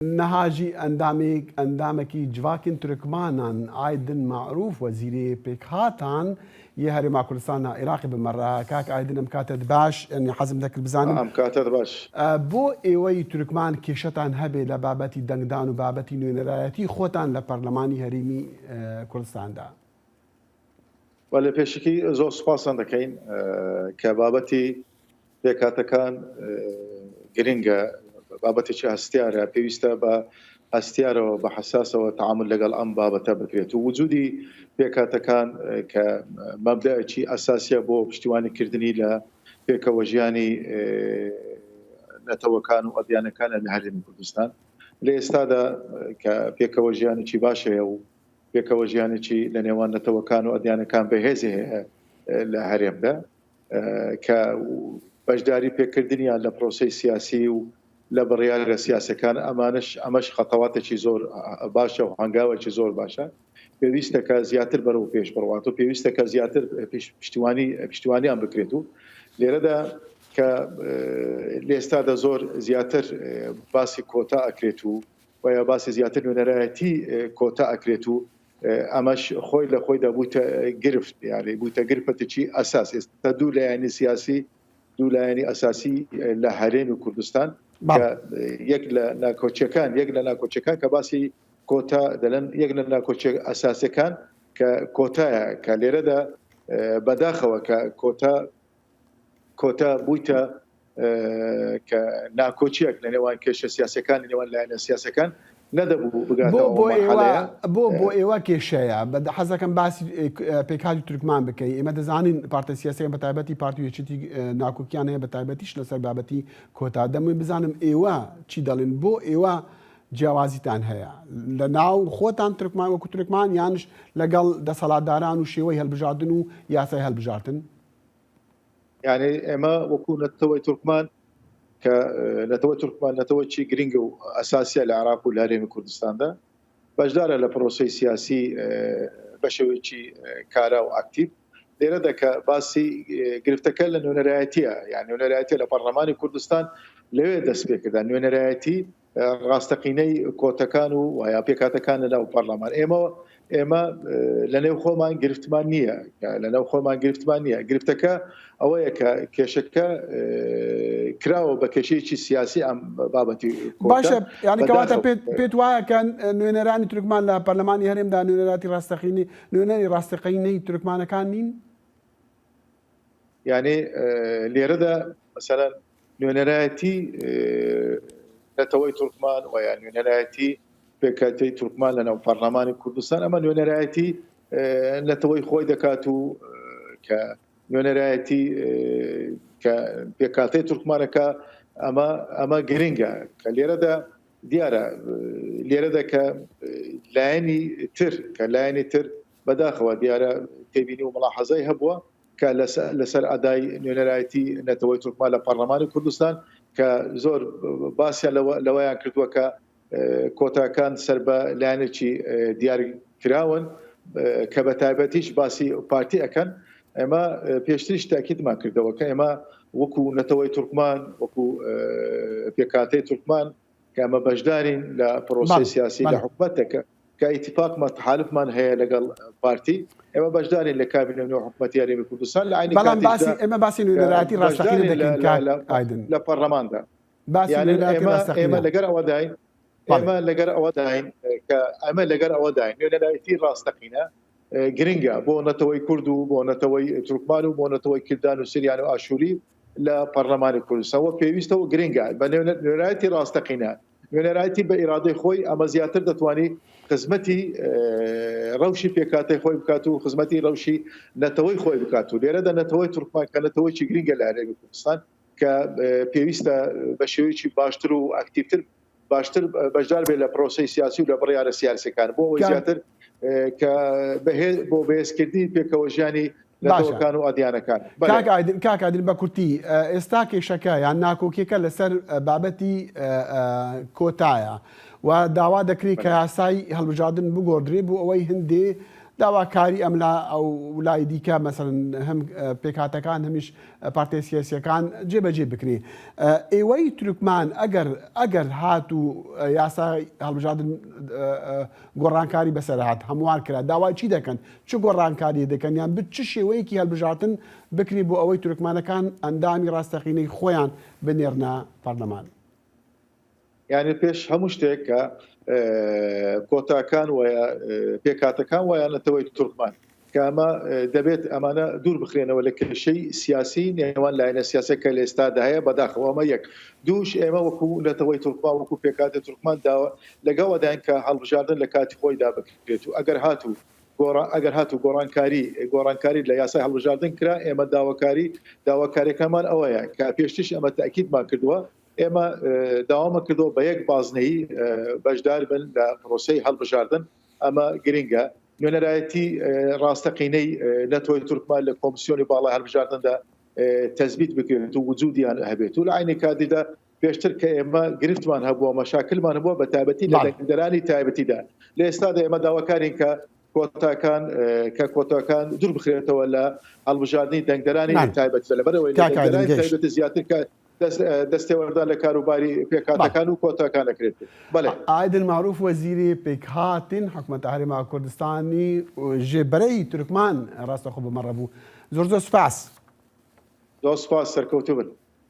نهاجي اندامكي جواكن تركمانان عايدن معروف وزيري بيكهاتان يهري مع كردستان عراقي بمرة كاك عايدن مكاتد باش يعني حزم ذاك بزانم مكاتد باش بو ايوي تركمان كيشتان هبي لبابتي دنگدان وبابتي نوێنەرایەتی خۆتان لە پەرلەمانی هەرێمی کوردستاندا ولی پێشکی زۆر سوپاسان دەکەین کە بابەتی پێکهاتەکان گرنگە بابەتێکی هەستیارە پێویستە بە هەستیارەوە بە حساسەوە تعامل لەگەڵ ئەم بابەتە بکرێت و وجودی پێکهاتەکان کە مەبدەیەکی ئەساسیە بۆ پشتیوانیکردنی لە پێکەوە ژیانی نەتەوەکان و ئەدیانەکانە لە هەرێمی کوردستان لە ئێستادا کە پێکەوە ژیانێکی باشەیە و پێکەوە ژیانێکی لە نێوان نەتەوەکان و ئەدیانەکان بەهێزی هەیە لە هەرێمدا کە بەشداری پێکردنیان لە پرۆسەی سیاسی و لە بڕیارە سیاسەکان ئەمەش خەتەواتێکی زۆر باشە و هەنگاوێکی زۆر باشە پێویستە کە زیاتر بەرەو پێش بڕوات و پێویستە کە زیاتر پشتیوانیان بکرێت و لێرەدا کە لێستادا زۆر زیاتر باسی کۆتا ئەکرێت و یا باسی زیاتر نوێنەرایەتی کۆتا ئەکرێت و ئەمەش خۆی لە خۆیدا بووتە گرفت یاری بووتە گرفتێکی ئەساس ئێستا دوو لایەنی سیاسی دوو لایەنی ئەساسی لە هەرێمی کوردستان یەک لە ناکۆچیەکان کە باسی کۆتا دەڵێن یەک لە ناکۆچیە ئەساسیەکان کە کۆتایە کە لێرەدا بەداخەوە کە کۆتا بوویتە کە ناکۆچیەک لە نێوان کێشە سیاسەکان لە نێوان لایەنە سیاسەکان نەدەبوو بگاتەوە بۆ ئێوە کێشەیە حەزەکەم باسی پێکهاتی تورکمان بکەی ئێمە دەزانین پارتە سیاسەکە بەتایبەتی پارتی یەکێتی ناکۆکیان هەیە بەتایبەتیش لەسەر بابەتی کۆتا دەمووی بزانم ئێوە چی دەڵێن بۆ ئێوە جیاوازیتان هەیە لە ناو خۆتان تورکمان وەکو تورکمان یانش لەگەڵ دەسەڵاتداران و شێوەی هەڵبژاردن و یاسای هەڵبژاردن یعنی ئێمە وەکو نەتەوەی تورکمان کە نەتەوە تورکمان نەتەوەی گرنگە و ئەساسیە لە عێراق و لە هەرێمی کوردستاندا بەشدارە لە پرۆسەی سیاسی بە شێوەیەکی کارا و ئاکتیڤ لێرەدا کە باسی گرفتەکە لە نوێنەرایەتیە یعنی نوێنەرایەتی لە پەرلەمانی کوردستان لەوێ دەست پێکردن نوێنەرایەتی ڕاستەقینەی کۆتەکان و یا پێکهاتەکان لەناو پەرلەمان ئێمە لەنێو خۆمان گرفتمان نییە لەناو خۆمان گرفتمان نییە گرفتەکە ئەوەیە کە کێشەکە کراوە بە کێشەیەکی سیاسی ئەم بابەتی باشە یعنی کەواتە پێت وایە کە نوێنەرانی تورکمان لە پەرلەمانی هەرێمدا نوێنەری ڕاستەقینەی تورکمانەکان نین یعنی لێرەدا مەسەلەن نوێنەرایەتی نەتەوەی تورکمان و یا نوێنەرایەتی پێکهاتی تورکمان لەناو پەرلەمانی کوردستان ئەمە نوێنەرایەتی نەتەوەی خۆی دەکات و کە نوێنەرایەتی کە پێکهاتی تورکمانەکە ئەمە گرنگە کە لێرەدا دیارە لێرەدا کە لایەنی تر بەداخەوە دیارە تێبینی و ملاحەزەی هەبووە کە لەسەر ئەدای نوێنەرایەتی نەتەوەی تورکمان لە پەرلەمانی کوردستان کە زۆر باسییان لەوەیان کردووە کە کۆتاکان سەر بە لایەنێکی دیاری کراون کە بە تایبەتیش باسی پارتی ئەەکەن ئێمە پێشتریش تاکیدمان کردەوە کە ئێمە وەکو نەتەوەی تورکمان وەکو پێکهاتی تورکمان کە ئەمە بەشدارین لە پرۆسەی سیاسی لە حکومەتەکە کە ئیتیفاقمان تحالفمان هەیە لەگەڵ پارتی ئێمە بەشدارین لە کابینە نوێ حکومەتی هەرێمی کوردستان لە عینی کاتیشدا ئێمە باسی نوێنەرایەتی ڕاستەقینە دەکەین لە پەرلەماندا ئێمە لەگەر ئەوە داین کە ئەمە لەگەر ئەوە داین نوێنەرایەتی ڕاستەقینە گرنگە بۆ نەتەوەی کورد و بۆ نەتەوەی تورکمان و بۆ نەتەوەی کردان و سریان و ئاشووری لە پەرلەمانی کوردستان وە پێویستەوە گرنگە بە نوێنەرایەتی ڕاستەقینە نوێنەرایەتی بە ئیرادەی خۆی ئەمە زیاتر دەتوانێت خزمەتی ڕەوشی پێکهاتی خۆی بکات و خزمەتی ڕەوشی نەتەوەی خۆی بکات و لێرەدا نەتەوەی تورکمان کە نەتەوەیکی گرنگە لە هەرێمی کوردستان کە پێویستە بە شێوەیەکی باشتر و ئاکتیڤتر باشتر بەشدار بێت لە پرۆسەی سیاسی و لە بڕیارە سیاسەکان بۆ ئەوەی زیاتر کە بۆ بەهێزکردنی پێکەوە ژیانی نەتەوەکان و ئەدیانەکان کاک عادل بە کورتی ئێستا کێشەکە یان ناکۆکیەکە لەسەر بابەتی کۆتایە و داوا دەکری کە یاسای هەڵبژاردن بگۆدرێ بۆ ئەوەی هەندێ داواکاری ئەملا ئەو وڵای دیکە مەسەن هەم پێکهاتەکان هەمیش پارتیە سیاسیەکان جێبەجێ بکرێ. ئێوەی تورکمان ئەگەر هات و یاسای هەڵبژاردن گۆڕانکاری بەسەرهات هەموار کرا داوای چی دەکەن؟ چ گۆڕانکاری دەکەن یان چ شێوەیەکی هەڵبژاردن بکری بۆ ئەوەی تورکمانەکان ئەندامی ڕاستەقینەی خۆیان بنێرنە پەرلەمان؟ یعنی پێش هەموو شتێک کە کۆتاکان وایە پێکاتەکان وایەنەتەوەی تورکمان کە ئەمە دەبێت ئەمانە دوور بخرێنەوە لە کێشەی سیاسی نێوان لایەنە سیاسەکە لە ئێستادا هەیە بەداخەوە ئەمە یەک. دووش ئێمە وەکو نەتەوەی تورکمان وەکو پێکاتە تورکمان داوە لەگەڵەدایان کە هەڵبژاردن لە کاتی خۆیدا بکرێت و ئەگەر هاتوو گۆڕانکاری لە یاسای هەڵبژاردن کرا ئێمە داواکاریەکەمان ئەوەیە کە پێشتیش ئەمە تاکیدمان کردووە ئێمە داوامە کردەوە بە یەک بازنەیی بەشدار بن لە پرۆسەی هەڵبژاردن ئەمە گرنگە. نوێنەرایەتی ڕاستەقینەی نەتەوەی تورکمان لە کۆمسیۆنی باڵای هەڵبژاردندا تەثبیت بکرێت و وجودیان هەبێت و لە عینی کاتیدا پێشتر کە ئێمە گرفتمان هەبووە مەشاکلمان هەبووە بە تایبەتی لە دەنگدەرانی تایبەتیدا لە ئێستادا ئێمە داواکارین کە کۆتاکان دوور بخرێتەوە لە هەڵبژاردننی دەنگدەرانی تایبەت لەبەرەوەی تایبەتی زیاتر کە دەستێوەردا لە کاروباری پێکاتەکان و کۆتاکان دەکرێت. بەڵێ ئایدن معروف وەزیری پێکهاتن حکوومەتە هەرێما کوردستانی ژێبەرەی تورکمان ڕاستەخۆ بمەڕە بوو. زۆر سوپاس. زۆر سوپاس سەرکەوتوو بن.